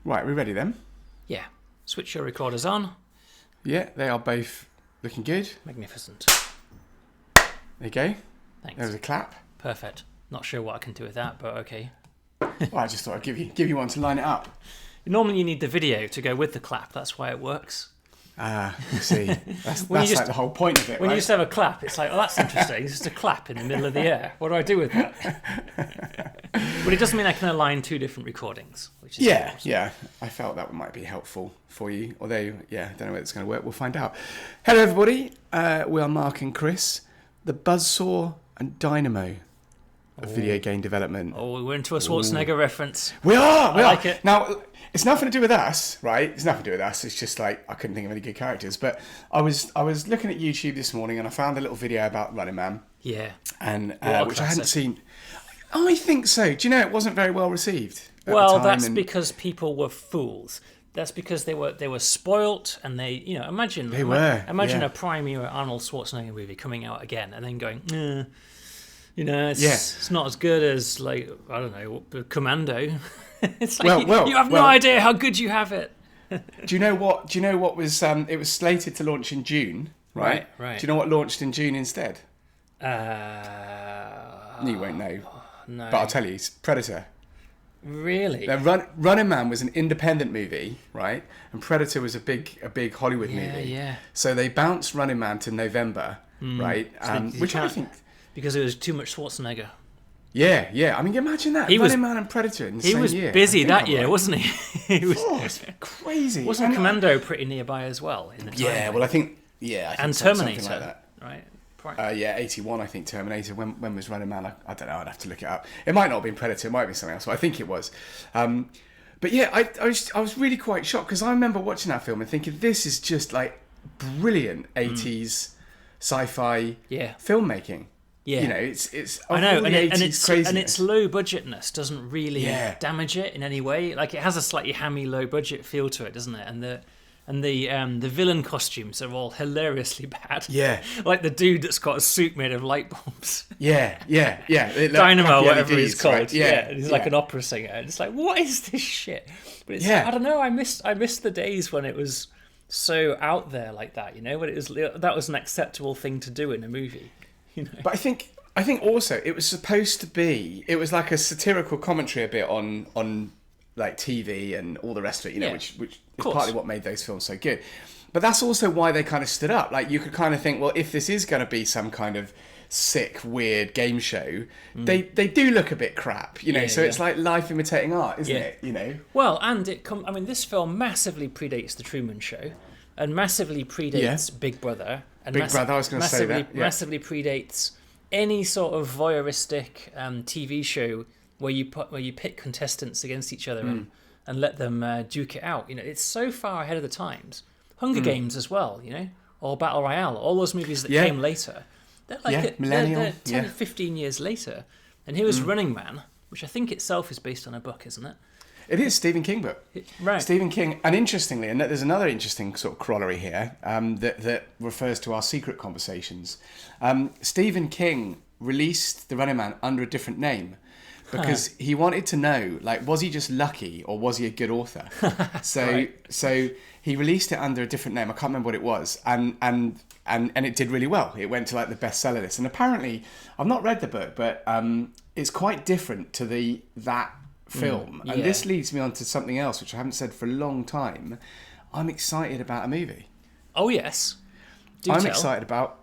Right, we ready then? Yeah. Switch your recorders on. Yeah, they are both looking good. Magnificent. There you go. Thanks. There was a clap. Perfect. Not sure what I can do with that, but okay. Well, I just thought I'd give you one to line it up. Normally you need the video to go with the clap. That's why it works. Ah, you see. That's just- like the whole point of it, When right? you just have a clap, it's like, oh, that's interesting. It's just a clap in the middle of the air. What do I do with that? But it doesn't mean I can align two different recordings. Which is Yeah, awesome. yeah. I felt that might be helpful for you. Although, yeah, I don't know whether it's going to work. We'll find out. Hello, everybody. We are Mark and Chris, the buzzsaw and dynamo of video game development. Oh, we're into a Schwarzenegger reference. We are. I like it. Now, it's nothing to do with us, right? It's nothing to do with us. It's just like I couldn't think of any good characters. But I was looking at YouTube this morning and I found a little video about Running Man, Yeah. and What a which I hadn't classic. seen. I think so. Do you know it wasn't very well received? At Well, the time, that's and because people were fools. That's because they were spoilt, and they, imagine were, imagine yeah. a primary Arnold Schwarzenegger movie coming out again, and then going, it's Yeah. it's not as good as, like, I don't know, Commando. It's like Well, you have no well. idea how good you have it. Do you know what was? It was slated to launch in June, right? Right. Do you know what launched in June instead? You You won't know, no, but I'll tell you. It's Predator. really. Now, Running Man was an independent movie, right? And Predator was a big Hollywood movie. Yeah. So they bounced Running Man to November, right? you Which I can't- think, Because it was too much Schwarzenegger. yeah. I mean, imagine that. He was- Running Man and Predator in the He same was year. busy I think that I'm year, right. wasn't he? He was. Oh, it's crazy. Wasn't And Commando pretty nearby as well in the time? Yeah, well, I think and something Terminator, like that. right? Yeah, 81, I think, Terminator. When was Running Man? I don't know, I'd have to look it up. It might not have been Predator, it might be something else, but I think it was. But yeah, I was really quite shocked, because I remember watching that film and thinking, this is just like brilliant 80s sci-fi Yeah. filmmaking. Yeah. You know, it's I know, all the and 80s its craziness. low budgetness doesn't really Yeah. damage it in any way. Like, it has a slightly hammy low budget feel to it, doesn't it? And the villain costumes are all hilariously bad. Yeah. Like the dude that's got a suit made of light bulbs. Yeah. Like Dynamo, crappy whatever LEDs, he's called. right? Yeah, and he's like an opera singer. And it's like, what is this shit? But it's, Yeah. I don't know. I missed the days when it was so out there like that. When that was an acceptable thing to do in a movie. But I think also it was supposed to be. It was like a satirical commentary a bit on like TV and all the rest of it. Yeah. Which is course. partly what made those films so good. But that's also why they kind of stood up. Like, you could kind of think, well, if this is going to be some kind of sick, weird game show, they do look a bit crap. Yeah, so it's yeah. like life imitating art, isn't Yeah. it? Well, and this film massively predates The Truman Show, and massively predates Big Brother, and Big Brother, I was gonna say that, yeah. massively predates any sort of voyeuristic TV show where you pit contestants against each other and let them duke it out. It's so far ahead of the times. Hunger Games as well, or Battle Royale, all those movies that Yeah. came later. They're like Yeah, Millennial, they're 10, yeah. 15 years later. And here was Running Man, which I think itself is based on a book, isn't it? It is Stephen King book. Right. Stephen King, and interestingly, and there's another interesting sort of corollary here that refers to our secret conversations. Stephen King released The Running Man under a different name because he wanted to know, like, was he just lucky or was he a good author? So he released it under a different name. I can't remember what it was, and it did really well. It went to like the bestseller list, and apparently, I've not read the book, but it's quite different to that film. And yeah. this leads me on to something else, which I haven't said for a long time. I'm excited about a movie. Oh yes. Do I'm tell. excited about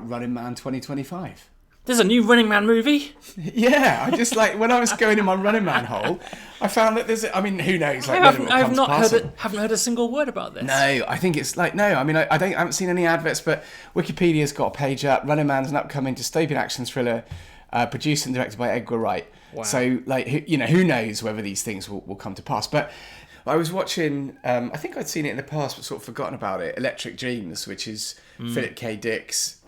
Running Man 2025. There's a new Running Man movie. Yeah, I just like when I was going in my Running Man hole, I found that I mean, who knows? Like, I whether it will have come to not pass heard or- haven't heard a single word about this. No, I think it's like no. I mean, I haven't seen any adverts, but Wikipedia's got a page up. Running Man's an upcoming dystopian action thriller, produced and directed by Edgar Wright. Wow. So, like, who knows whether these things will come to pass? But I was watching. I think I'd seen it in the past, but sort of forgotten about it. Electric Dreams, which is Philip K. Dick's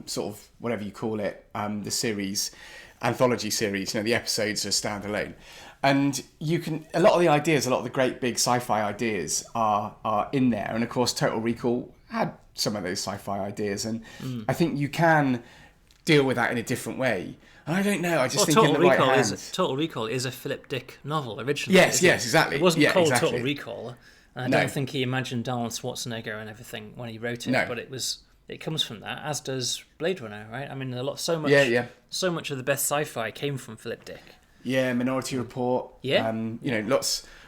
sort of whatever you call it, the series, anthology series. The episodes are standalone. And you can a lot of the great big sci-fi ideas are in there. And of course, Total Recall had some of those sci-fi ideas, and I think you can deal with that in a different way. I don't know. I just Well, think in the right hands. Total Recall is a Philip Dick novel originally. Yes, exactly. It wasn't called exactly. Total Recall. And I don't think he imagined Arnold Schwarzenegger and everything when he wrote it, but it comes from that, as does Blade Runner, right? I mean, so much of the best sci-fi came from Philip Dick. Yeah, Minority Report. Yeah.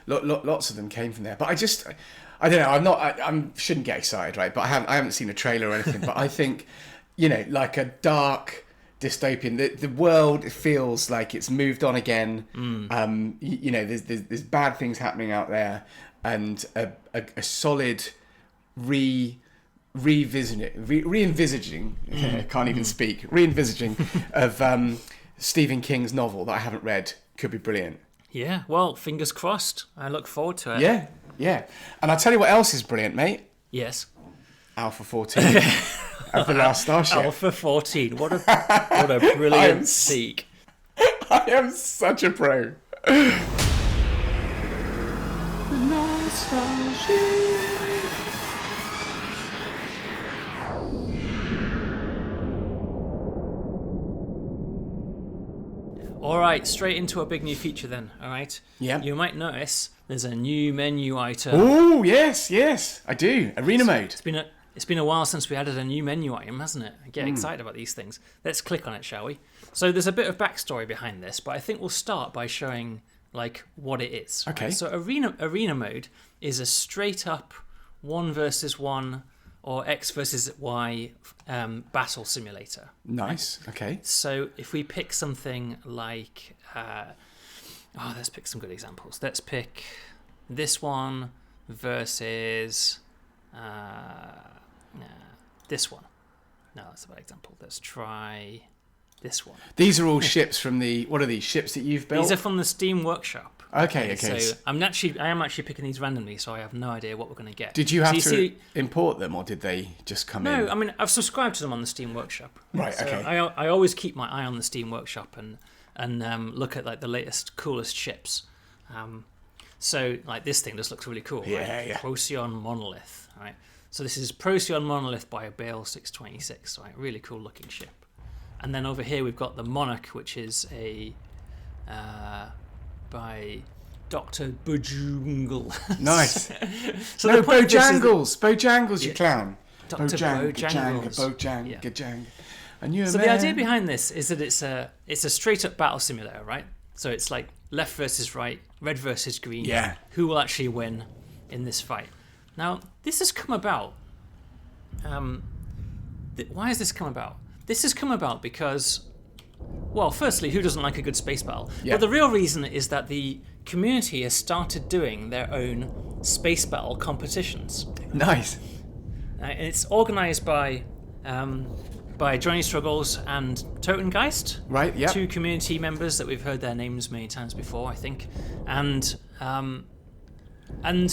Lots of them came from there. But I don't know. I shouldn't get excited, right? But I haven't seen a trailer or anything. But I think, like a dark dystopian. The world feels like it's moved on again. There's bad things happening out there, and a solid re-envisaging. Can't even speak. Re-envisaging of Stephen King's novel that I haven't read could be brilliant. Yeah, well, fingers crossed. I look forward to it. Yeah. And I'll tell you what else is brilliant, mate. Yes. Alpha14 of the last Starship. Alpha14. What a brilliant seek. I am such a pro. The last Starship. All right, straight into a big new feature then, all right? Yeah. You might notice there's a new menu item. Oh, yes, I do. Arena mode. It's been a while since we added a new menu item, hasn't it? I get excited about these things. Let's click on it, shall we? So there's a bit of backstory behind this, but I think we'll start by showing what it is. Okay. Right? So arena mode is a straight up 1 versus 1 or X versus Y battle simulator. Nice. Okay. So if we pick something like, let's pick some good examples. Let's pick this one versus this one. No, that's a bad example. Let's try this one. These are all ships from what are these ships that you've built? These are from the Steam Workshop. Okay. So I am actually picking these randomly, so I have no idea what we're going to get. Did you have to import them, or did they just come in? No, I mean I've subscribed to them on the Steam Workshop. Right. So Okay. I always keep my eye on the Steam Workshop and look at the latest, coolest ships. So this thing just looks really cool. Yeah, right? yeah. Procyon Monolith. Right. So this is Procyon Monolith by Bale 626. Right. Really cool looking ship. And then over here we've got the Monarch, which is by Dr. Bojangles. Nice. So no, Bojangles, you clown. Dr. Bojangles. Bojang. And you. So the idea behind this is that it's a straight up battle simulator, right? So it's like left versus right, red versus green. Yeah. Who will actually win in this fight? Now this has come about. Why has this come about? This has come about because, well, firstly, who doesn't like a good space battle? Yeah. But the real reason is that the community has started doing their own space battle competitions. Nice. And it's organised by Johnny Struggles and Totengeist. Right. Yeah. 2 community members that we've heard their names many times before, I think. And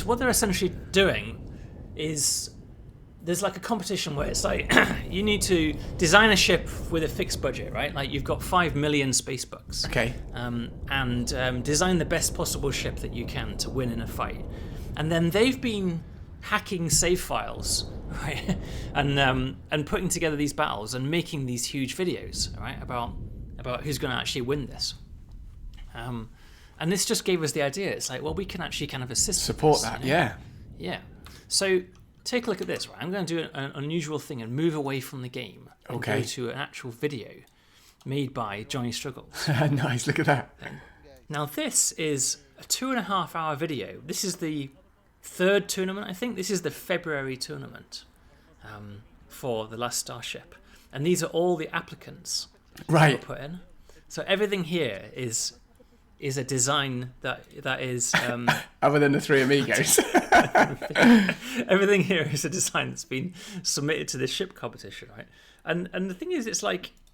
what they're essentially doing is there's a competition where it's you need to design a ship with a fixed budget, right? You've got 5 million space bucks. Okay. And design the best possible ship that you can to win in a fight. And then they've been hacking save files, right? And putting together these battles and making these huge videos, right? About who's going to actually win this. And this just gave us the idea. It's we can actually kind of support that. Yeah. Yeah. So take a look at this, right? I'm going to do an unusual thing and move away from the game and go to an actual video made by Johnny Struggles. Nice, look at that. Now this is a 2.5 hour video. This is the 3rd tournament, I think. This is the February tournament for the last Starship. And these are all the applicants right. put in. So everything here is a design that is other than the 3 amigos. Everything here is a design that's been submitted to this ship competition, right? And the thing is, it's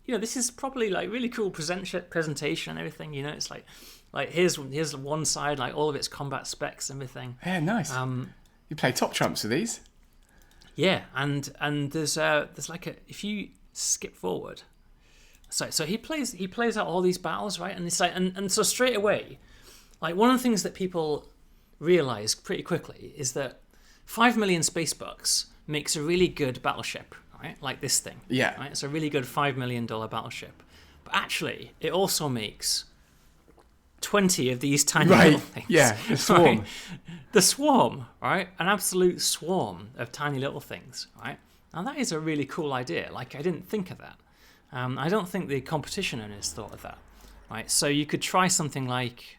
this is probably really cool presentation and everything. It's here's one side, all of its combat specs and everything. Yeah, nice. You play top trumps with these. Yeah, and there's if you skip forward. So he plays out all these battles, right? And it's and so straight away, one of the things that people realize pretty quickly is that 5 million space bucks makes a really good battleship, right? Like this thing. Yeah. Right? It's a really good $5 million battleship. But actually, it also makes 20 of these tiny Right. little things. Yeah, the swarm. Right? The swarm, right? An absolute swarm of tiny little things, right? And that is a really cool idea. Like, I didn't think of that. I don't think the competition owners thought of that, right? So you could try something like,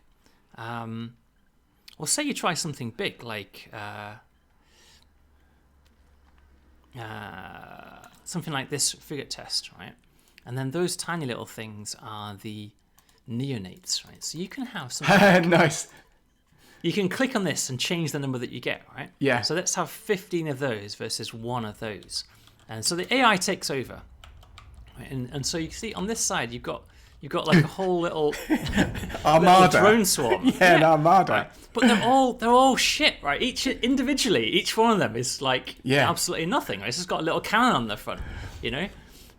well, say you try something big, like something like this frigate test, right? And then those tiny little things are the neonates, right? So you can have something. Nice. You can click on this and change the number that you get, right? Yeah. So let's have 15 of those versus 1 of those. And so the AI takes over. Right? And so you can see on this side, you've got like a whole little armada. Little drone swarm. Yeah, an armada. Right? But they're all shit, right? Each one of them is like absolutely nothing. Right? It's just got a little cannon on the front, you know?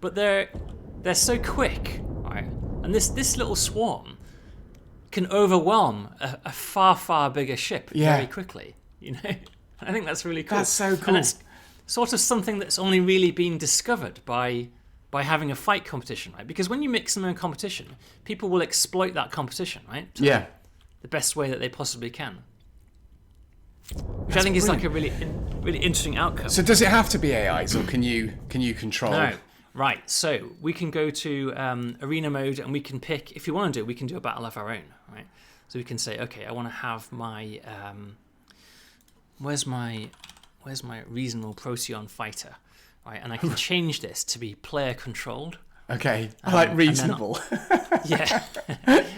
But they're so quick, right? And this little swarm can overwhelm a far bigger ship very quickly, you know? I think that's really cool. That's so cool. And it's sort of something that's only really been discovered by having a fight competition, right? Because when you mix them in competition, people will exploit that competition, right? To the best way that they possibly can. Which I think is like a really interesting outcome. So does it have to be AIs, or can you control? No. Right, so we can go to arena mode and we can pick, if you want to do, we can do a battle of our own, right? So we can say, okay, I want to have my, where's my reasonable Procyon fighter, right? And I can change this to be player controlled. Okay, I like reasonable. Yeah,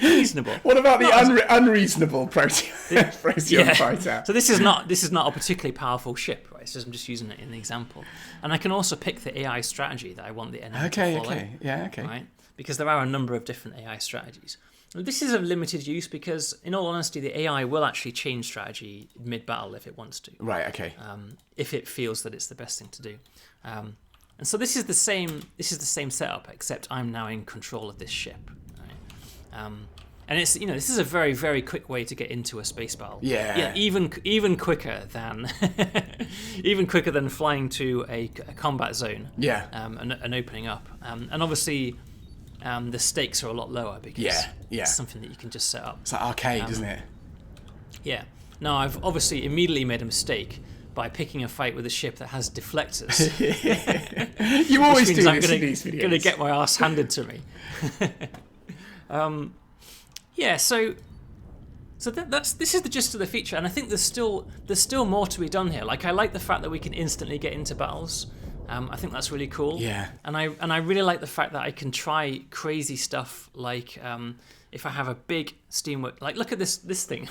reasonable. What about the unreasonable Procyon fighter? So this is not a particularly powerful ship, right? So I'm just using it in an example, and I can also pick the AI strategy that I want the enemy to follow. Okay. Right, because there are a number of different AI strategies. This is of limited use because, in all honesty, the AI will actually change strategy mid-battle if it wants to. Right. Okay. If it feels that it's the best thing to do. And so this is the same setup, except I'm now in control of this ship. Right? And it's this is a very, very quick way to get into a space battle. Yeah. Even quicker than flying to a combat zone. Yeah. And opening up. And obviously, the stakes are a lot lower because it's something that you can just set up. It's like arcade, isn't it? Yeah. Now I've obviously immediately made a mistake by picking a fight with a ship that has deflectors. You always do this in these videos. I'm going to get my ass handed to me. So this is the gist of the feature, and I think there's still more to be done here. Like, I like the fact that we can instantly get into battles. I think that's really cool. Yeah. And I really like the fact that I can try crazy stuff, like if I have a big steamwork, like look at this thing.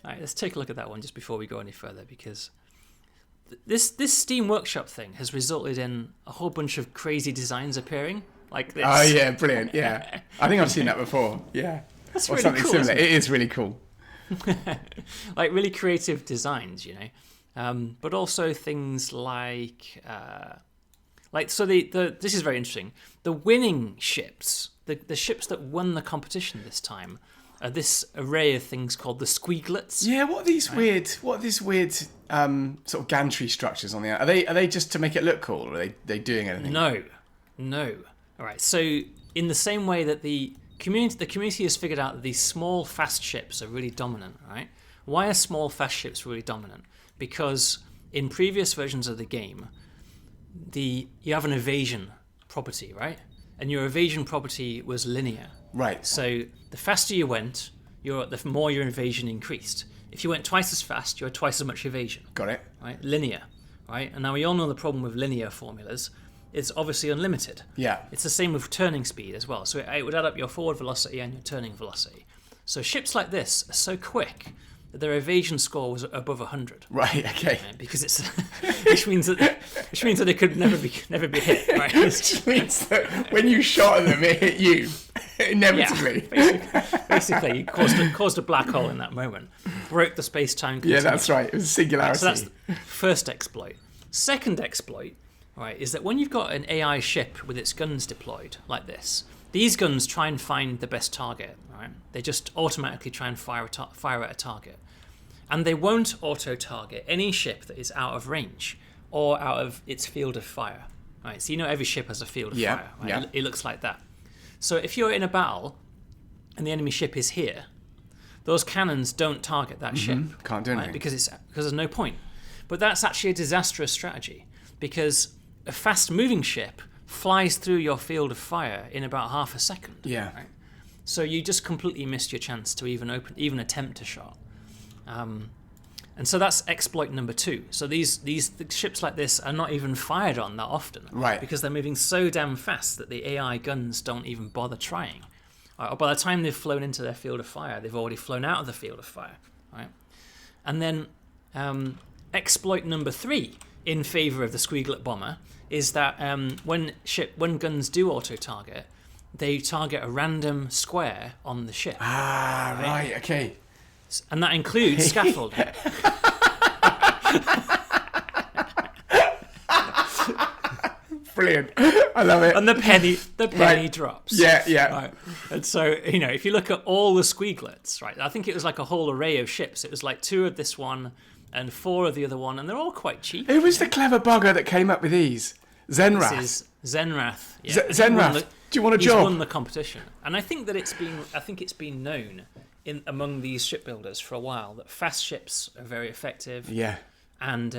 All right, let's take a look at that one just before we go any further, because this Steam Workshop thing has resulted in a whole bunch of crazy designs appearing, like this. Oh yeah, brilliant! Yeah, I think I've seen that before. Yeah, that's or really something cool. Similar. It is really cool. Like really creative designs, but also things like so this is very interesting. The winning ships, the ships that won the competition this time, are this array of things called the squiglets. Yeah, what are these weird sort of gantry structures on the are they just to make it look cool, or are they doing anything? No. All right. So in the same way that the community has figured out that these small fast ships are really dominant, right? Why are small fast ships really dominant? Because in previous versions of the game, you have an evasion property, right? And your evasion property was linear. Right. So the faster you went, the more your evasion increased. If you went twice as fast, you had twice as much evasion. Got it. Right? Linear. Right? And now we all know the problem with linear formulas. It's obviously unlimited. Yeah. It's the same with turning speed as well. So it would add up your forward velocity and your turning velocity. So ships like this are so quick that their evasion score was above 100. Right. Okay. Right? Because it's which means that it could never be hit. Right? Which means that when you shot at them, it hit you inevitably. Yeah, basically, you caused a black hole in that moment, broke the space-time continuum. Yeah, that's right. It was a singularity. So that's the first exploit. Second exploit, right, is that when you've got an AI ship with its guns deployed like this, these guns try and find the best target. Right? They just automatically try and fire at a target, and they won't auto-target any ship that is out of range or out of its field of fire. Right? So every ship has a field of fire. Right? Yeah. It looks like that. So if you're in a battle and the enemy ship is here, those cannons don't target that ship. Can't do anything. Because there's no point. But that's actually a disastrous strategy, because a fast-moving ship flies through your field of fire in about half a second. Yeah. Right? So you just completely missed your chance to even attempt a shot. And so that's exploit number 2. So these ships like this are not even fired on that often. Right. Because they're moving so damn fast that the AI guns don't even bother trying. Or by the time they've flown into their field of fire, they've already flown out of the field of fire. Right. And then exploit number 3 in favour of the Squeaglet bomber is that when guns do auto-target, they target a random square on the ship. Right, okay. And that includes scaffolding. Brilliant. I love it. And the penny drops. Yeah. Right. And so, if you look at all the Squeaglets, right, I think it was like a whole array of ships. It was like 2 of this one and 4 of the other one, and they're all quite cheap. Who was the clever bugger that came up with these? Zenrath. This is Zenrath. Yeah. Zenrath. Do you want a job? He's won the competition, and I think it's been known among these shipbuilders for a while that fast ships are very effective. Yeah. And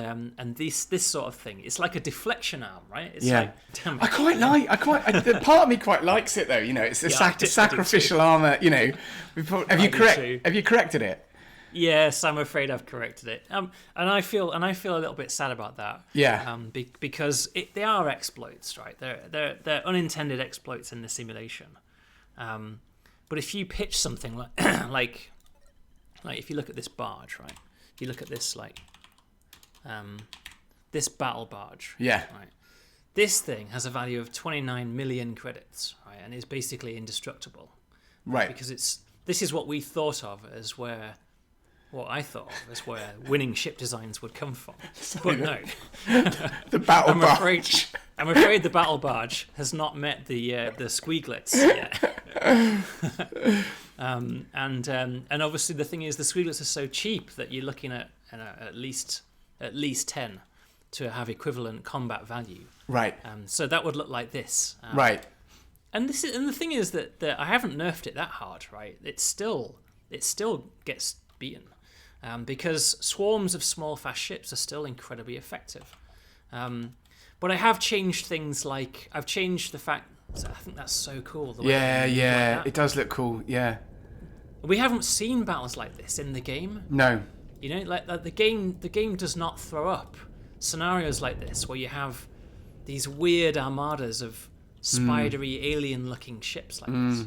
this sort of thing, it's like a deflection arm, right? It's Yeah. like, the part of me quite likes it though. It's a sacrificial armor. Have you corrected it? Yes, I'm afraid I've corrected it. And I feel a little bit sad about that. Yeah. Because they are exploits, right? They're unintended exploits in the simulation. But if you pitch something like if you look at this barge, right? If you look at this this battle barge. Yeah. Right. This thing has a value of 29 million credits, right? And is basically indestructible. Right. Because this is what we thought of as what I thought of as where winning ship designs would come from. But no. The battle barge. I'm afraid the battle barge has not met the Squeaglets yet. And obviously the thing is, the Squeaglets are so cheap that you're looking at at least 10 to have equivalent combat value. Right. So that would look like this. Right. And the thing is that I haven't nerfed it that hard, right? It still gets beaten. Because swarms of small fast ships are still incredibly effective. But I have changed things like, I've changed the fact, I think that's so cool. The way Yeah, it does look cool, yeah. We haven't seen battles like this in the game. No. The game does not throw up scenarios like this where you have these weird armadas of spidery alien-looking ships like this.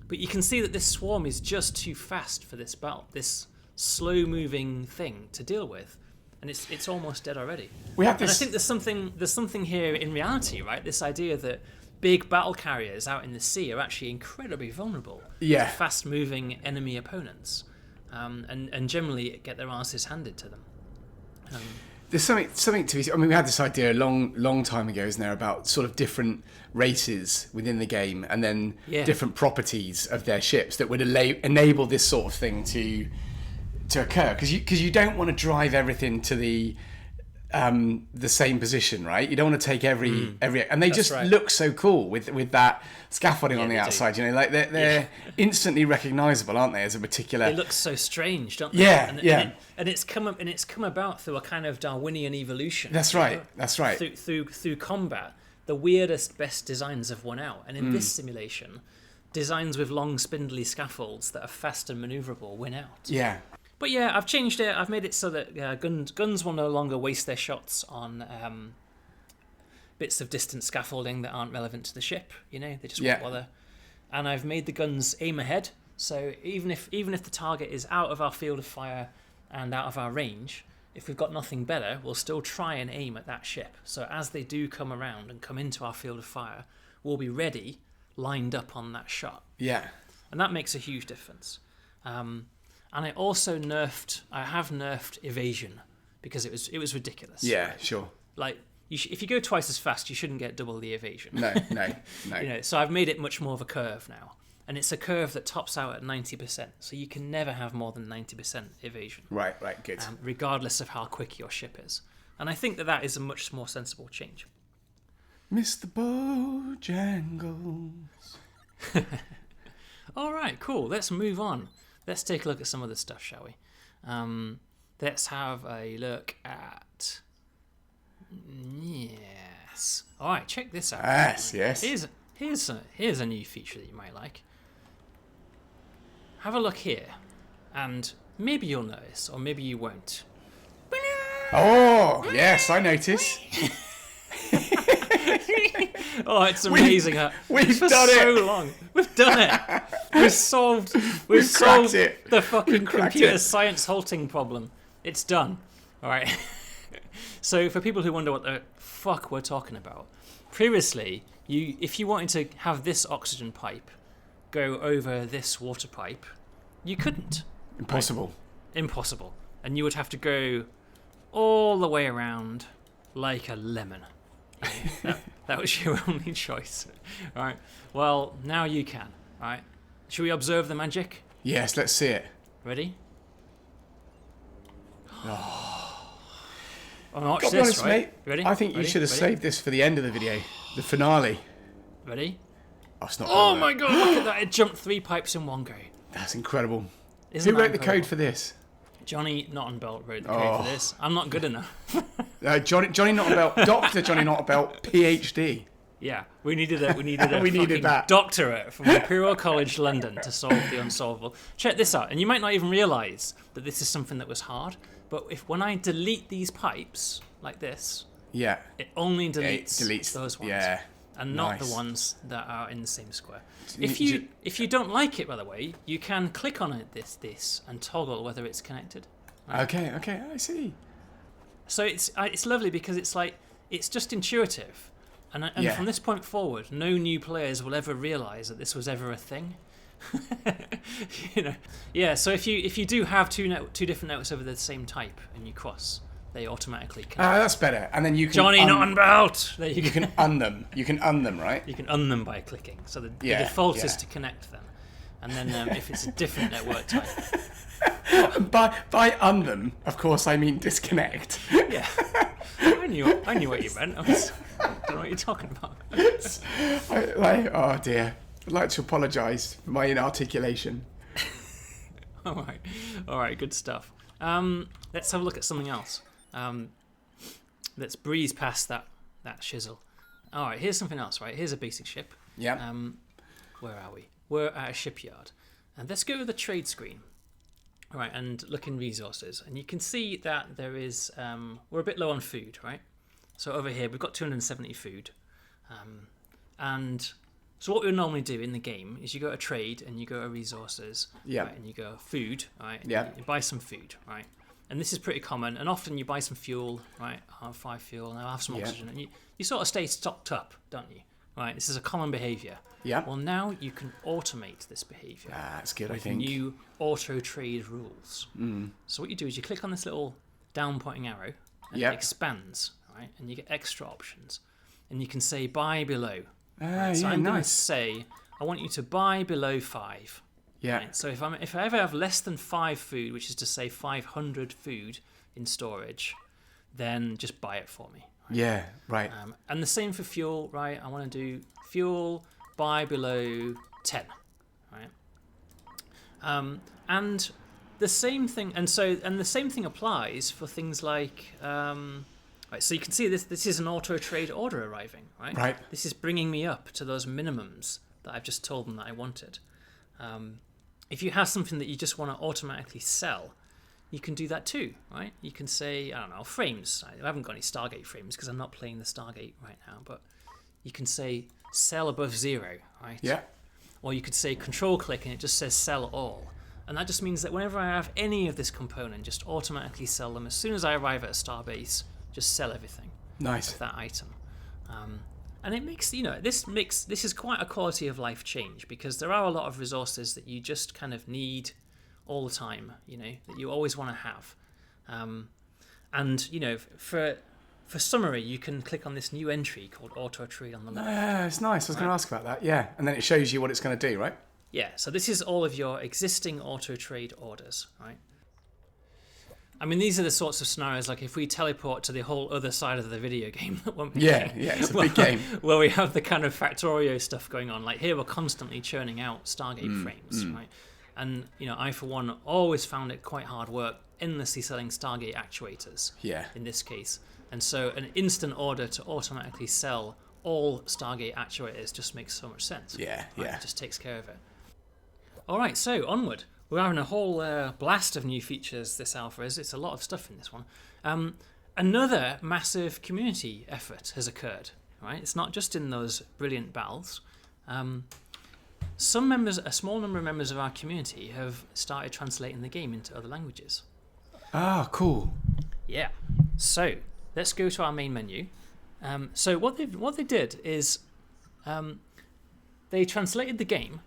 But you can see that this swarm is just too fast for this battle, this slow-moving thing to deal with, and it's almost dead already. We have this. And I think there's something here in reality, right? This idea that big battle carriers out in the sea are actually incredibly vulnerable to fast-moving enemy opponents, and generally get their asses handed to them. There's something to be. I mean, we had this idea a long time ago, isn't there, about sort of different races within the game, and then different properties of their ships that would enable this sort of thing to occur, because you don't want to drive everything to the same position, right? You don't want to take every and they just look so cool with that scaffolding on the outside. Like they're instantly recognizable, aren't they, as a particular. They look so strange, don't they? Yeah, and it's come about through a kind of Darwinian evolution. That's right. That's right. Through combat, the weirdest, best designs have won out, and in this simulation, designs with long, spindly scaffolds that are fast and maneuverable win out. Yeah. But yeah, I've changed it. I've made it so that guns will no longer waste their shots on bits of distant scaffolding that aren't relevant to the ship. They just won't bother. And I've made the guns aim ahead. So even if the target is out of our field of fire and out of our range, if we've got nothing better, we'll still try and aim at that ship. So as they do come around and come into our field of fire, we'll be ready, lined up on that shot. Yeah. And that makes a huge difference. And I also have nerfed evasion because it was ridiculous. Yeah, sure. Like, if you go twice as fast, you shouldn't get double the evasion. No. So I've made it much more of a curve now. And it's a curve that tops out at 90%. So you can never have more than 90% evasion. Right, good. Regardless of how quick your ship is. And I think that is a much more sensible change. Mr. Bojangles. All right, cool. Let's move on. Let's take a look at some of the stuff, shall we? Let's have a look at... Yes. All right, check this out. Yes. Here's a new feature that you might like. Have a look here, and maybe you'll notice, or maybe you won't. Oh, yes, I notice. Oh, it's amazing. We've for done so it. long. We've done it. We've solved it. the fucking cracked computer it. science halting problem. It's done. All right. So for people who wonder what the fuck we're talking about, previously, if you wanted to have this oxygen pipe go over this water pipe, you couldn't. Impossible. Right? Impossible. And you would have to go all the way around like a lemon. That was your only choice. All right. Well, now you can. All right. Should we observe the magic? Yes, let's see it. Ready? Oh. Watch Gotta be this, honest, right? mate. Ready? I think you should have saved this for the end of the video, the finale. Ready? Oh, it's not. Oh my god! Look at that! It jumped 3 pipes in one go. That's incredible. Isn't Who that wrote the incredible? code for this? Johnny Nottenbelt wrote the code for this. I'm not good enough. Johnny Nottenbelt, Dr. Johnny Nottenbelt, PhD. Yeah, we needed a We fucking needed that. doctorate from Imperial College London to solve the unsolvable. Check this out, and you might not even realise that this is something that was hard. But when I delete these pipes like this, Yeah. it only It deletes those ones. Yeah. And not Nice. the ones that are in the same square. You- If you don't like it, by the way, you can click on it this and toggle whether it's connected. Okay, I see. So it's lovely because it's just intuitive, and Yeah. from this point forward, no new players will ever realise that this was ever a thing. Yeah. So if you do have two different networks over the same type and you cross, they automatically connect. That's better. And then you can Johnny Nottenbelt. There you can un them. You can un them, right? You can un them by clicking. So the Yeah, default yeah. is to connect them, and then if it's a different network type, By un them, of course, I mean disconnect. yeah. I knew what you meant. I don't know what you're talking about. Oh dear. I'd like to apologise for my inarticulation. All right, good stuff. Let's have a look at something else. Let's breeze past that shizzle. All right, here's something else. Right, here's a basic ship. Yeah. Where are we? We're at a shipyard, and let's go to the trade screen. All right, and look in resources, and you can see that there is we're a bit low on food, right? So over here we've got 270 food, and so what we would normally do in the game is you go to trade and you go to resources, Yeah. right, and you go food, right? And Yeah. You buy some food, right? And this is pretty common, and often you buy some fuel, right? I'll have 5 fuel, and I'll have some Yeah. oxygen, and you sort of stay stocked up, don't you? Right? This is a common behaviour. Yeah. Well, now you can automate this behaviour. That's good, I with think. new auto trade rules. So what you do is you click on this little down pointing arrow, and Yep. it expands, right? And you get extra options, and you can say buy below. So Yeah, I'm going to nice. say I want you to buy below 5. Yeah. Right? So if I ever have less than 5 food, which is to say 500 food in storage, then just buy it for me. Yeah, right. And the same for fuel, right? I want to do fuel buy below 10, right? And the same thing, and the same thing applies for things like, right? So you can see this is an auto trade order arriving, right? Right. This is bringing me up to those minimums that I've just told them that I wanted. If you have something that you just want to automatically sell, you can do that too, right? You can say, I don't know, frames. I haven't got any Stargate frames because I'm not playing the Stargate right now, but you can say sell above 0, right? Yeah. Or you could say control click and it just says sell all. And that just means that whenever I have any of this component, just automatically sell them. As soon as I arrive at a starbase, just sell everything. Nice. Of that item. And it makes, this is quite a quality of life change because there are a lot of resources that you just kind of need all the time, that you always want to have. And, for summary, you can click on this new entry called AUTOTRADE on the left. Yeah, it's nice. I was going to ask about that. Yeah. And then it shows you what it's going to do, right? Yeah, so this is all of your existing AUTOTRADE orders, right? I mean, these are the sorts of scenarios, like if we teleport to the whole other side of the video game that won't be It's a big game. where we have the kind of Factorio stuff going on. Like here, we're constantly churning out Stargate frames, right? And I, for one, always found it quite hard work endlessly selling Stargate actuators. Yeah. In this case, and so an instant order to automatically sell all Stargate actuators just makes so much sense. Yeah. It just takes care of it. All right, so onward. We're having a whole blast of new features this alpha is. It's a lot of stuff in this one. Another massive community effort has occurred. Right, it's not just in those brilliant battles. Some members, a small number of members of our community, have started translating the game into other languages. Ah, cool. Yeah. So let's go to our main menu. So what they did is they translated the game.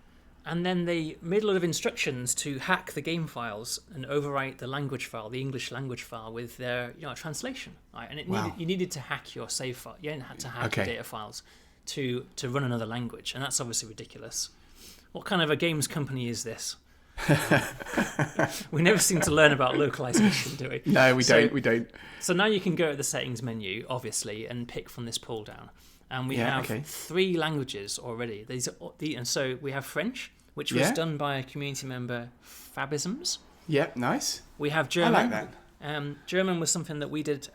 And then they made a lot of instructions to hack the game files and overwrite the language file, the English language file, with their translation. Right? And you needed to hack your save file. You didn't have to hack your data files to run another language, and that's obviously ridiculous. What kind of a games company is this? We never seem to learn about localization, do we? No, we don't. So now you can go to the settings menu, obviously, and pick from this pull down. And we have 3 languages already. And so we have French, which was done by a community member, Fabisms. Yep, nice. We have German. I like that. German was something that we did.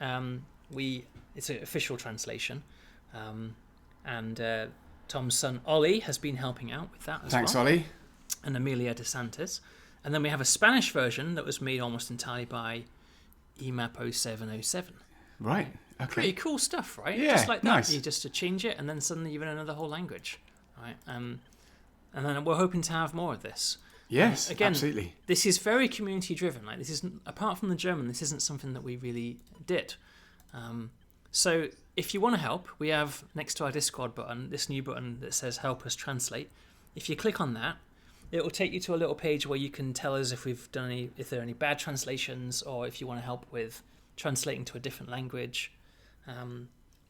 It's an official translation. And Tom's son, Ollie, has been helping out with that as Thanks, well. Ollie. And Amelia DeSantis. And then we have a Spanish version that was made almost entirely by EMAP0707. Right. Okay. Pretty cool stuff, right? Yeah, just like that. nice. You just to change it, and then suddenly you're in another whole language, right? And then we're hoping to have more of this. Yes, again, absolutely. This is very community driven. Like this isn't, apart from the German, this isn't something that we really did. So if you want to help, we have next to our Discord button this new button that says "Help us translate." If you click on that, it will take you to a little page where you can tell us if there are any bad translations, or if you want to help with translating to a different language.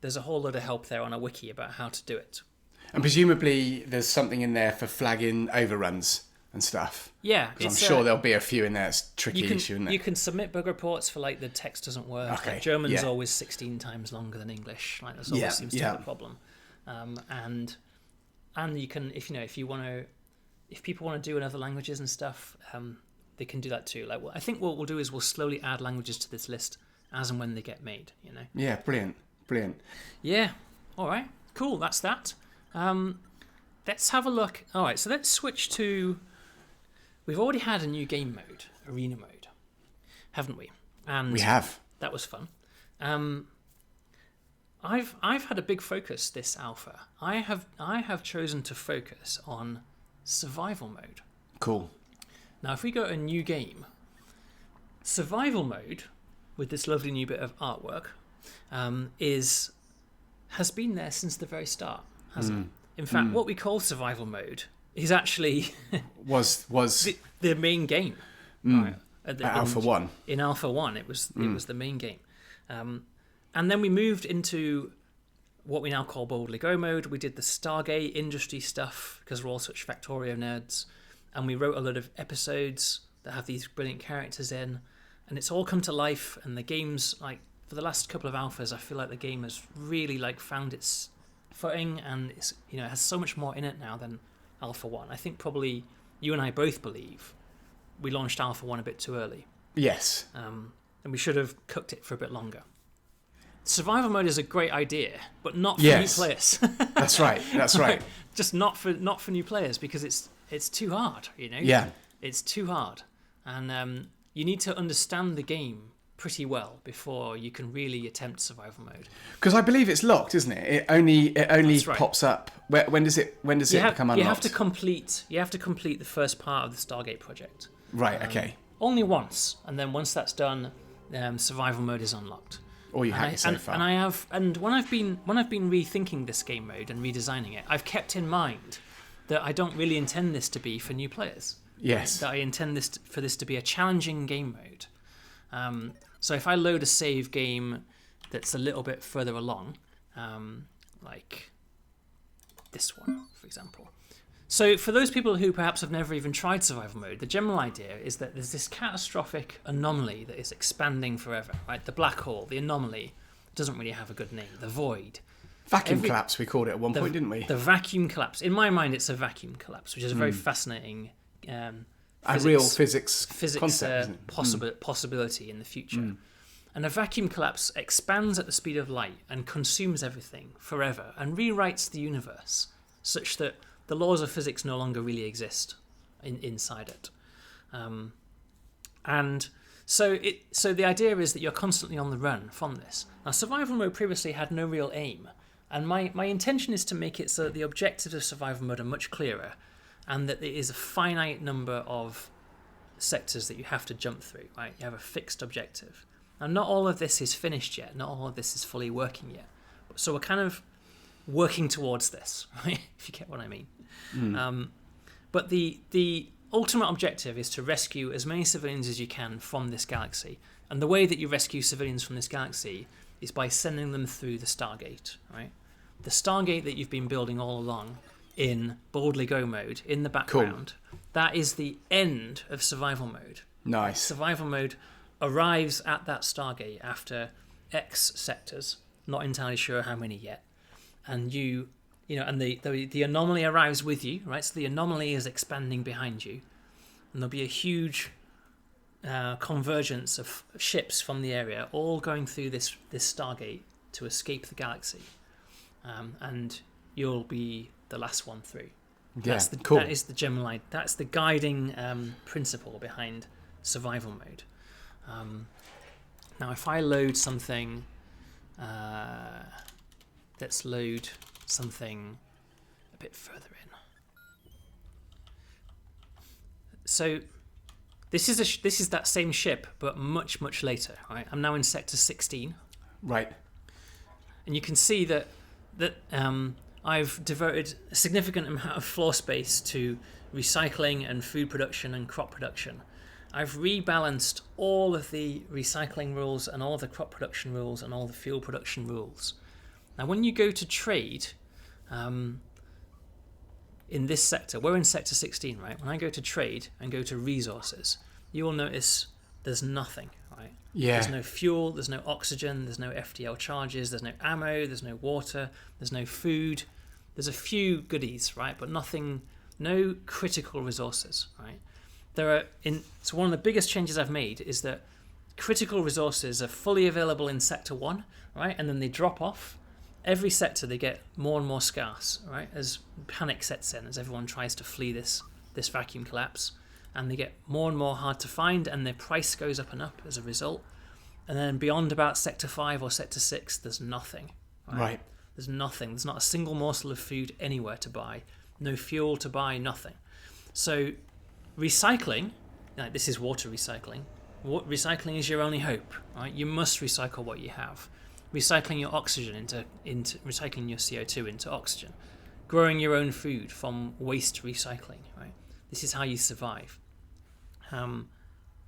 There's a whole lot of help there on a wiki about how to do it. And presumably there's something in there for flagging overruns and stuff. Yeah. I'm sure there'll be a few in there. It's a tricky issue, isn't it? You can submit bug reports for the text doesn't work. Okay. Like German's always 16 times longer than English. Like that always seems to be a problem. And you can, if people want to do in other languages and stuff, they can do that too. I think what we'll do is we'll slowly add languages to this list as and when they get made, Yeah, brilliant. Yeah, all right, cool, that's that. Let's have a look. All right, so let's switch to... We've already had a new game mode, arena mode, haven't we? And we have. That was fun. I've had a big focus this alpha. I have chosen to focus on survival mode. Cool. Now, if we go to a new game, survival mode, with this lovely new bit of artwork, has been there since the very start, hasn't it? In fact, what we call survival mode is actually was the main game. Right? At Alpha 1. In Alpha 1, it was the main game. And then we moved into what we now call Boldly Go mode. We did the Stargate industry stuff because we're all such Factorio nerds. And we wrote a lot of episodes that have these brilliant characters in. And it's all come to life. And the game's, for the last couple of alphas, I feel like the game has really, found its footing. And it's, it has so much more in it now than Alpha 1. I think probably you and I both believe we launched Alpha 1 a bit too early. Yes. And we should have cooked it for a bit longer. Survival mode is a great idea, but not for new players. That's right. Just not for new players, because it's too hard, Yeah. It's too hard. And you need to understand the game pretty well before you can really attempt survival mode. Because I believe it's locked, isn't it? It only pops up. When does it become unlocked? You have to complete the first part of the Stargate project. Right. Okay. Only once, and then once that's done, survival mode is unlocked. Or you hack it so far. And when I've been rethinking this game mode and redesigning it, I've kept in mind that I don't really intend this to be for new players. Yes. That I intend for this to be a challenging game mode. So if I load a save game that's a little bit further along, like this one, for example. So for those people who perhaps have never even tried survival mode, the general idea is that there's this catastrophic anomaly that is expanding forever, right? The black hole, the anomaly, doesn't really have a good name. The void. Vacuum collapse, we called it at one point, didn't we? The vacuum collapse. In my mind, it's a vacuum collapse, which is a very fascinating real physics concept, possibility in the future. And a vacuum collapse expands at the speed of light and consumes everything forever and rewrites the universe such that the laws of physics no longer really exist inside it. And so the idea is that you're constantly on the run from this. Now, survival mode previously had no real aim. And my intention is to make it so that the objectives of survival mode are much clearer and that there is a finite number of sectors that you have to jump through, right? You have a fixed objective. Now, not all of this is finished yet. Not all of this is fully working yet. So we're kind of working towards this, right? If you get what I mean. But the ultimate objective is to rescue as many civilians as you can from this galaxy. And the way that you rescue civilians from this galaxy is by sending them through the Stargate, right? The Stargate that you've been building all along in Boldly Go mode in the background, that is the end of survival mode. Nice. Survival mode arrives at that Stargate after X sectors, not entirely sure how many yet. And and the anomaly arrives with you, right? So the anomaly is expanding behind you. And there'll be a huge convergence of ships from the area all going through this Stargate to escape the galaxy. And you'll be the last one through. Yeah, cool. That is the general. That's the guiding principle behind survival mode. Now, if I load something, let's load something a bit further in. So this is that same ship, but much later. Right, I'm now in sector 16. Right. And you can see that I've devoted a significant amount of floor space to recycling and food production and crop production. I've rebalanced all of the recycling rules and all the crop production rules and all the fuel production rules. Now, when you go to trade, in this sector, we're in sector 16, right? When I go to trade and go to resources, you will notice there's nothing, right? Yeah. There's no fuel, there's no oxygen, there's no FTL charges, there's no ammo, there's no water, there's no food. There's a few goodies, right? But nothing, no critical resources, right? So one of the biggest changes I've made is that critical resources are fully available in sector 1, right? And then they drop off. Every sector they get more and more scarce, right? As panic sets in, as everyone tries to flee this vacuum collapse, and they get more and more hard to find, and their price goes up and up as a result. And then beyond about sector 5 or sector 6, there's nothing. Right. There's nothing. There's not a single morsel of food anywhere to buy. No fuel to buy. Nothing. So recycling, like this is water recycling. Recycling is your only hope, right? You must recycle what you have. Recycling your oxygen into recycling your CO2 into oxygen. Growing your own food from waste recycling, right? This is how you survive.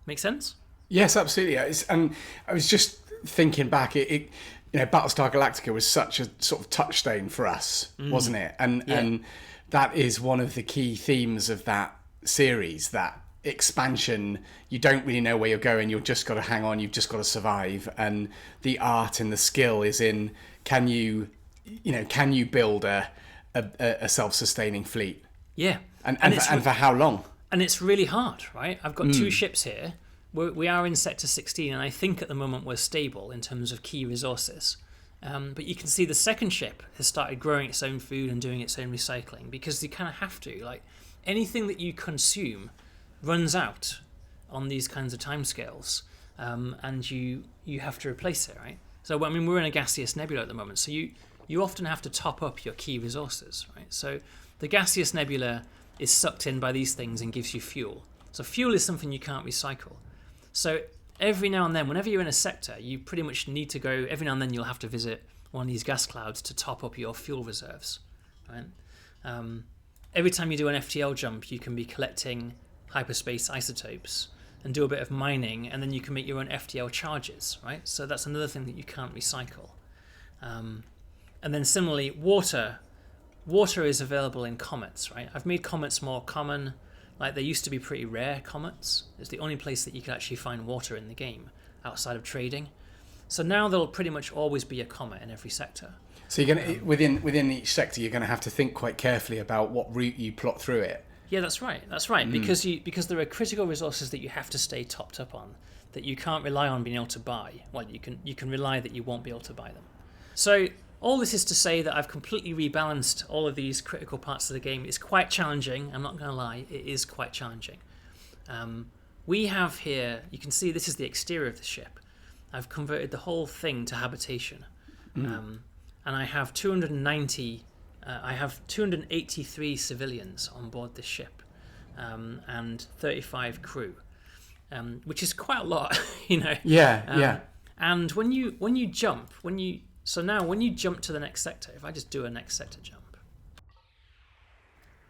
Make sense? Yes, absolutely. And I was just thinking back, Battlestar Galactica was such a sort of touchstone for us, wasn't it? And that is one of the key themes of that series, that expansion. You don't really know where you're going. You've just got to hang on. You've just got to survive. And the art and the skill is in, can you build a self-sustaining fleet? Yeah. And for how long? And it's really hard, right? I've got 2 ships here. We are in sector 16, and I think at the moment we're stable in terms of key resources. But you can see the second ship has started growing its own food and doing its own recycling, because you kind of have to. Like, anything that you consume runs out on these kinds of timescales, and you have to replace it, right? So, I mean, we're in a gaseous nebula at the moment, so you often have to top up your key resources, right? So the gaseous nebula is sucked in by these things and gives you fuel. So fuel is something you can't recycle. So every now and then, whenever you're in a sector, you pretty much need to go, every now and then you'll have to visit one of these gas clouds to top up your fuel reserves, right? Every time you do an FTL jump, you can be collecting hyperspace isotopes and do a bit of mining, and then you can make your own FTL charges, right? So that's another thing that you can't recycle. And then similarly, water water is available in comets, right? I've made comets more common. Like, they used to be pretty rare, comets. It's the only place that you can actually find water in the game outside of trading. So now there'll pretty much always be a comet in every sector. So you're going to within each sector, you're going to have to think quite carefully about what route you plot through it. Yeah, that's right. That's right. Because there are critical resources that you have to stay topped up on, that you can't rely on being able to buy. Well, you can rely that you won't be able to buy them. So all this is to say that I've completely rebalanced all of these critical parts of the game. It's quite challenging. I'm not going to lie. It is quite challenging. We have here, you can see this is the exterior of the ship. I've converted the whole thing to habitation. And I have 283 civilians on board this ship, and 35 crew, which is quite a lot, you know. Yeah. And when you jump to the next sector, if I just do a next sector jump.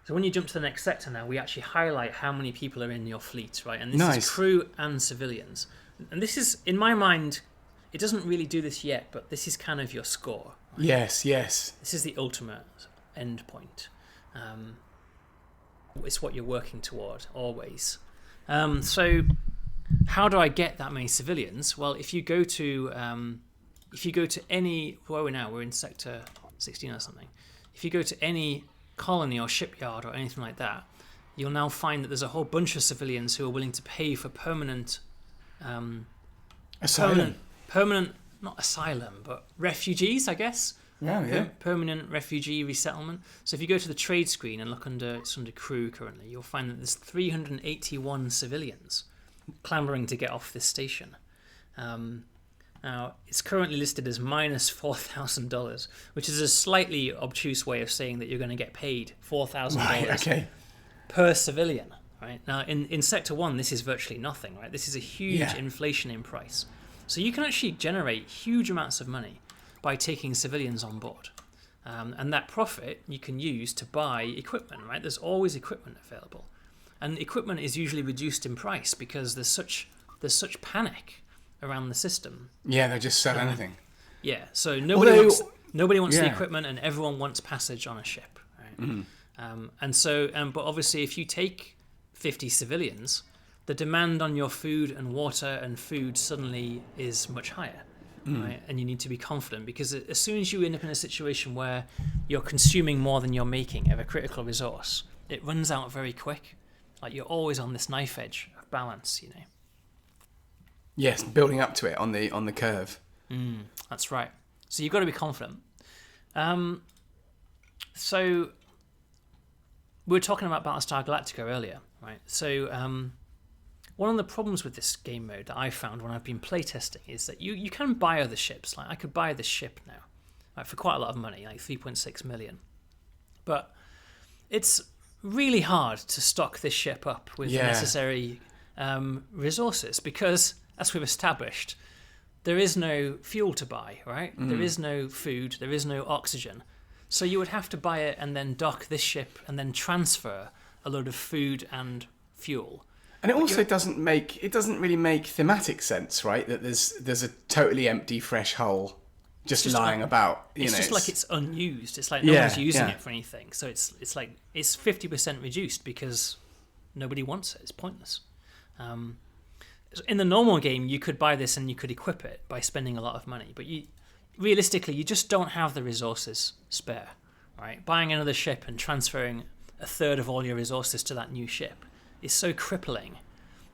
So when you jump to the next sector now, we actually highlight how many people are in your fleet, right? And this is crew and civilians. And this is, in my mind, it doesn't really do this yet, but this is kind of your score. Right? Yes. This is the ultimate end point. It's what you're working toward, always. So how do I get that many civilians? Well, if you go to any, where are we now? We're in sector 16 or something. If you go to any colony or shipyard or anything like that, you'll now find that there's a whole bunch of civilians who are willing to pay for permanent asylum. Permanent, not asylum, but refugees, I guess. Yeah. Permanent refugee resettlement. So if you go to the trade screen and look under crew currently, you'll find that there's 381 civilians clambering to get off this station. Now, it's currently listed as minus $4,000, which is a slightly obtuse way of saying that you're going to get paid $4,000 per civilian. Right? Now, in Sector 1, this is virtually nothing. Right? This is a huge inflation in price. So you can actually generate huge amounts of money by taking civilians on board. And that profit you can use to buy equipment. Right? There's always equipment available. And equipment is usually reduced in price because there's such panic around the system. Yeah, they'll just sell anything. Yeah, so nobody wants the equipment, and everyone wants passage on a ship. Right? But obviously, if you take 50 civilians, the demand on your food and water and food suddenly is much higher. Right? And you need to be confident, because as soon as you end up in a situation where you're consuming more than you're making of a critical resource, it runs out very quick. Like, you're always on this knife edge of balance, you know. Yes, building up to it on the curve. That's right. So you've got to be confident. So we were talking about Battlestar Galactica earlier, right? So one of the problems with this game mode that I found when I've been playtesting is that you can buy other ships. Like, I could buy this ship now, right, for quite a lot of money, like 3.6 million. But it's really hard to stock this ship up with the necessary resources, because, as we've established, there is no fuel to buy, right? There is no food, there is no oxygen. So you would have to buy it and then dock this ship and then transfer a load of food and fuel. And it also doesn't really make thematic sense, right? That there's a totally empty, fresh hull just lying about. It's just like it's unused. It's like no one's using it for anything. So it's like it's 50% reduced because nobody wants it. It's pointless. In the normal game, you could buy this and you could equip it by spending a lot of money, but realistically, you just don't have the resources spare. Right? Buying another ship and transferring a third of all your resources to that new ship is so crippling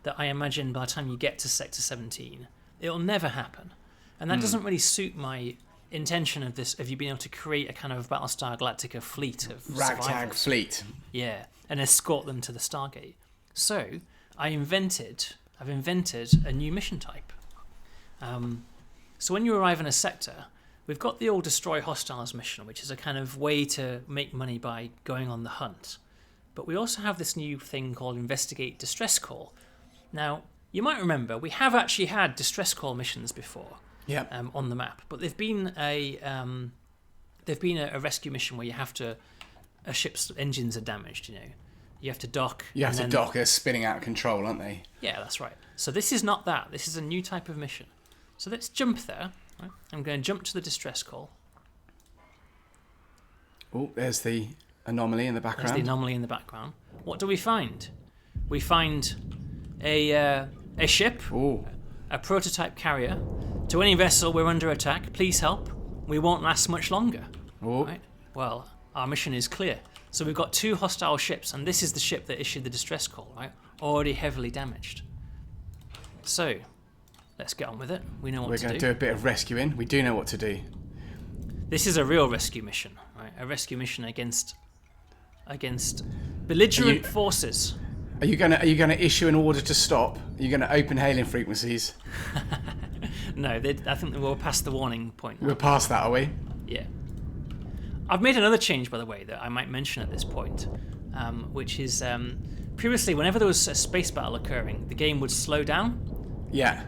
that I imagine by the time you get to Sector 17, it'll never happen. And that doesn't really suit my intention of you being able to create a kind of Battlestar Galactica fleet of ragtag survivors. fleet. Yeah, and escort them to the Stargate. So I've invented a new mission type. So when you arrive in a sector, we've got the old Destroy Hostiles mission, which is a kind of way to make money by going on the hunt. But we also have this new thing called Investigate Distress Call. Now, you might remember, we have actually had distress call missions before on the map, but they've been a rescue mission where you have to, a ship's engines are damaged, you know. You have to dock. You have to dock, they're spinning out of control, aren't they? Yeah, that's right. So this is not that. This is a new type of mission. So let's jump there. Right? I'm going to jump to the distress call. Oh, there's the anomaly in the There's background. the anomaly in the background. What do we find? We find a ship, Oh, a prototype carrier. To any vessel, we're under attack. Please help. We won't last much longer. oh, Right? Well, our mission is clear. So we've got 2 hostile ships, and this is the ship that issued the distress call, right? Already heavily damaged. So, let's get on with it. We know what we're to going do. to do a bit of rescuing. We do know what to do. This is a real rescue mission, right? A rescue mission against belligerent forces. Are you going to issue an order to stop? Are you going to open hailing frequencies? No, I think we're past the warning point now. We're past that, are we? Yeah. I've made another change, by the way, that I might mention at this point, which is previously, whenever there was a space battle occurring, the game would slow down, Yeah.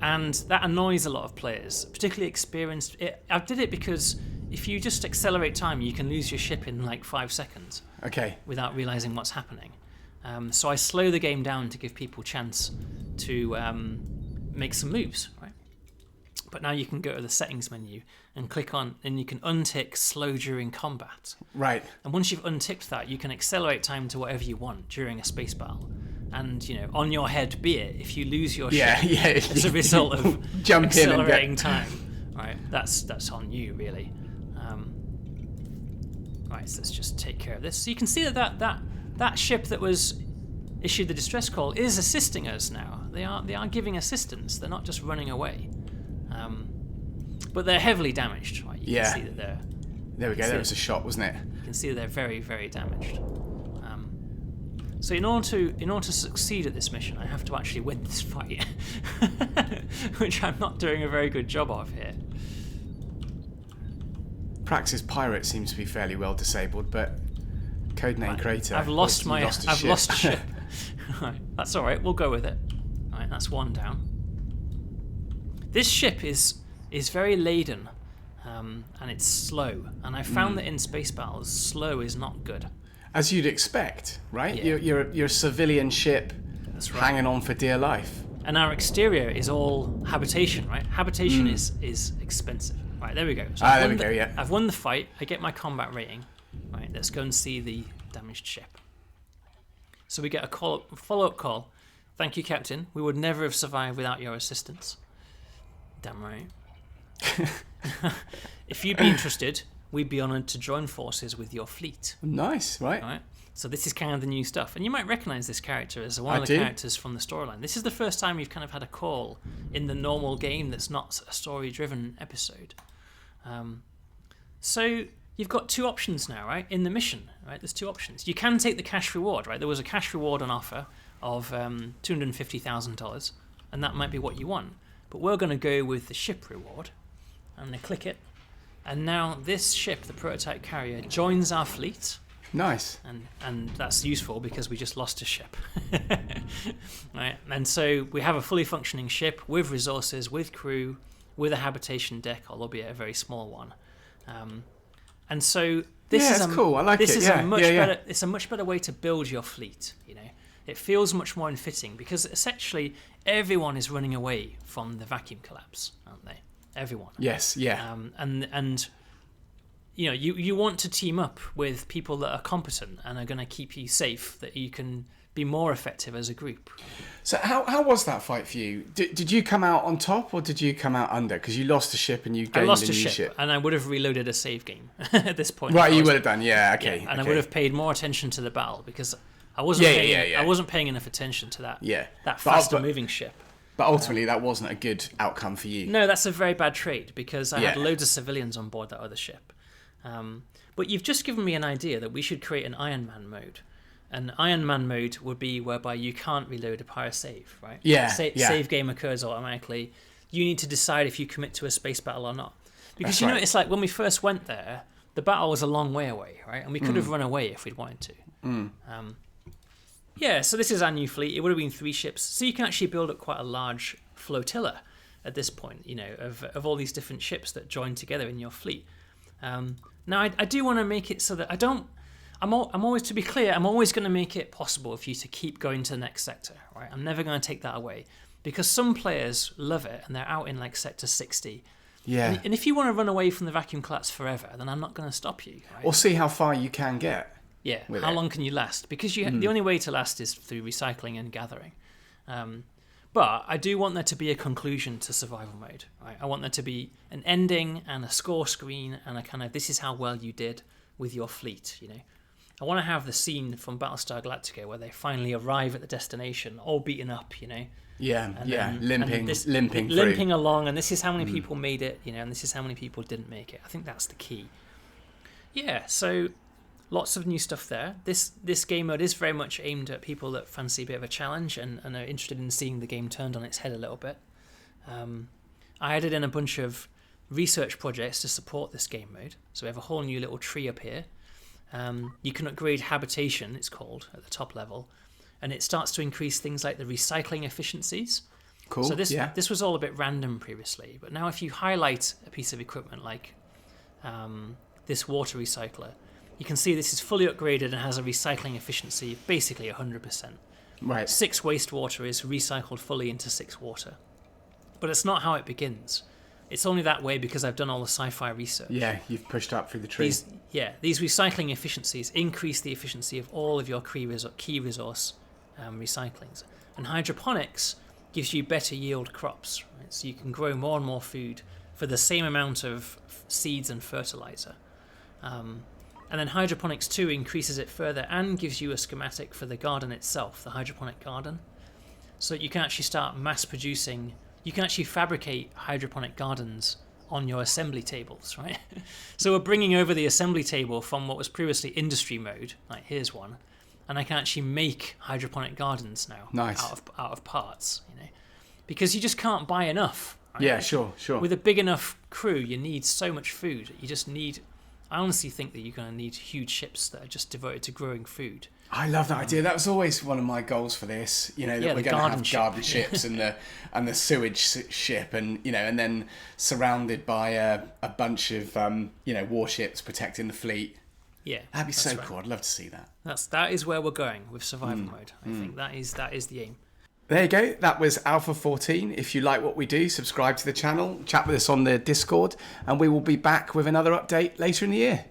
and that annoys a lot of players, particularly experienced. I did it because if you just accelerate time, you can lose your ship in like 5 seconds Okay. without realizing what's happening. So I slow the game down to give people chance to make some moves, right? But now you can go to the settings menu and click on, and you can untick slow during combat. Right. And once you've unticked that, you can accelerate time to whatever you want during a space battle. And, on your head be it, if you lose your ship as a result of Jump accelerating time, right, that's on you, really. Right, so let's just take care of this. So you can see that ship that was issued the distress call is assisting us now. They are giving assistance. They're not just running away. But they're heavily damaged, right? You can see that they're... There we go. There was a shot, wasn't it? You can see that they're very, very damaged. So in order to succeed at this mission, I have to actually win this fight, which I'm not doing a very good job of here. Praxis Pirate seems to be fairly well disabled, but Codename Crater. I've lost a ship. Right, that's all right. We'll go with it. All right, that's 1 down. This ship is very laden, and it's slow. And I found that in space battles, slow is not good. As you'd expect, right? Yeah. You're a civilian ship That's right. hanging on for dear life. And our exterior is all habitation, right? Habitation is expensive. Right, there we go. So There we go, yeah. I've won the fight. I get my combat rating. Right, let's go and see the damaged ship. So we get a follow-up call. Thank you, Captain. We would never have survived without your assistance. Damn right. If you'd be interested, we'd be honoured to join forces with your fleet. Nice, right? Right? So this is kind of the new stuff. And you might recognise this character as one of the characters from the storyline. This is the first time you've kind of had a call in the normal game that's not a story-driven episode. So you've got 2 options now, right, in the mission. Right? There's 2 options. You can take the cash reward, right? There was a cash reward on offer of $250,000, and that might be what you want. But we're going to go with the ship reward. I'm going to click it. And now this ship, the prototype carrier, joins our fleet. Nice. And that's useful because we just lost a ship. Right? And so we have a fully functioning ship with resources, with crew, with a habitation deck, albeit a very small one. And so this is cool. I like this it. is Yeah, a much yeah, yeah. better. It's a much better way to build your fleet. It feels much more fitting because essentially everyone is running away from the vacuum collapse, aren't they? Everyone. Yes. Yeah. And you want to team up with people that are competent and are going to keep you safe, that you can be more effective as a group. So how was that fight for you? Did you come out on top or did you come out under? Because you lost a ship and you gained I lost a a new ship, and I would have reloaded a save game at this point. Right, you would have done. Yeah. Okay. And I okay. would have paid more attention to the battle because I wasn't I wasn't paying enough attention to that that faster moving ship. But ultimately, that wasn't a good outcome for you. No, that's a very bad trade because I had loads of civilians on board that other ship. But you've just given me an idea that we should create an Iron Man mode. An Iron Man mode would be whereby you can't reload a prior save, right? Yeah, Save game occurs automatically. You need to decide if you commit to a space battle or not. Because That's right. it's like when we first went there, the battle was a long way away, right? And we could have run away if we'd wanted to. So this is our new fleet. It would have been 3 ships. So you can actually build up quite a large flotilla at this point, of all these different ships that join together in your fleet. Now, I do want to make it so that I'm always, to be clear, I'm always going to make it possible for you to keep going to the next sector, right? I'm never going to take that away because some players love it and they're out in like sector 60 Yeah. And if you want to run away from the vacuum collapse forever, then I'm not going to stop you. Right? Or see how far you can get. Yeah, how long can you last? Because the only way to last is through recycling and gathering. But I do want there to be a conclusion to survival mode. Right? I want there to be an ending and a score screen and a kind of, this is how well you did with your fleet, you know. I want to have the scene from Battlestar Galactica where they finally arrive at the destination, all beaten up, you know. Yeah, And limping limping along, and this is how many people made it, you know, and this is how many people didn't make it. I think that's the key. Yeah, so lots of new stuff there. This game mode is very much aimed at people that fancy a bit of a challenge and are interested in seeing the game turned on its head a little bit. I added in a bunch of research projects to support this game mode. So we have a whole new little tree up here. You can upgrade habitation, it's called, at the top level. And it starts to increase things like the recycling efficiencies. Cool. So this was all a bit random previously, but now if you highlight a piece of equipment like this water recycler, you can see this is fully upgraded and has a recycling efficiency of basically 100%. Right. 6 wastewater is recycled fully into 6 water. But it's not how it begins. It's only that way because I've done all the sci-fi research. Yeah, you've pushed up through the tree. These recycling efficiencies increase the efficiency of all of your key resource recyclings. And hydroponics gives you better yield crops. Right? So you can grow more and more food for the same amount of seeds and fertilizer. And then hydroponics 2 increases it further and gives you a schematic for the garden itself, the hydroponic garden. So you can actually start mass producing, you can actually fabricate hydroponic gardens on your assembly tables, right? So we're bringing over the assembly table from what was previously industry mode, like here's one, and I can actually make hydroponic gardens now. Nice. out of parts, you know, because you just can't buy enough. Right? Yeah, sure. With a big enough crew, you need so much food. You just need, I honestly think that you're going to need huge ships that are just devoted to growing food. I love that idea. That was always one of my goals for this. You know, that we're going to have garden ships and the sewage ship, and you know, and then surrounded by a bunch of warships protecting the fleet. Yeah, that'd be so cool. I'd love to see that. That is where we're going with survival mode. I think that is the aim. There you go. That was Alpha14. If you like what we do, subscribe to the channel, chat with us on the Discord, and we will be back with another update later in the year.